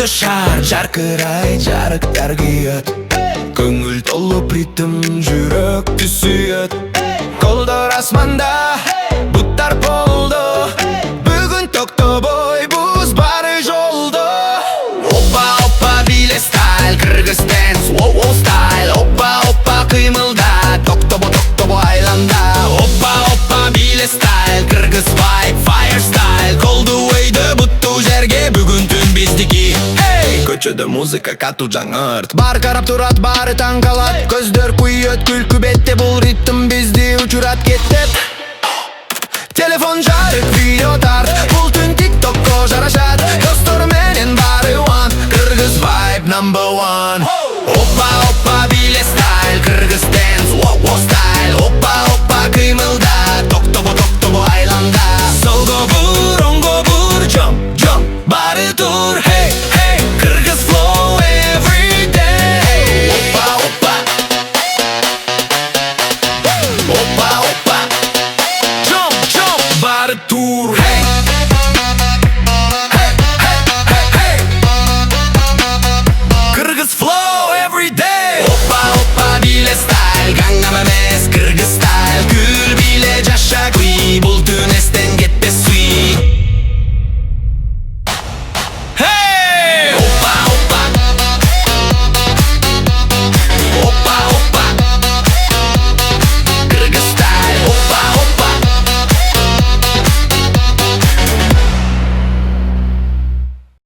Күнді шар жарқырай жарықтар күйет, көңіл толып ритм жүректі сүйет. Колдор асманда бұттар болды, бүгін тоқтабой бұз бары жолды. Опа опа биле стайл, кыргыз дэнс, воу стайл. Опа опа қимылда, тоқтобо айланда. Опа опа биле стайл, кыргыз вайб, файр стайл. Колду өйді бұтту жерге, бүгін түн биздики. Көчөдө музыка катуу жаңырт, бар карап турат, бары таң калат. Көздөр күйөт, күлкү бетте бұл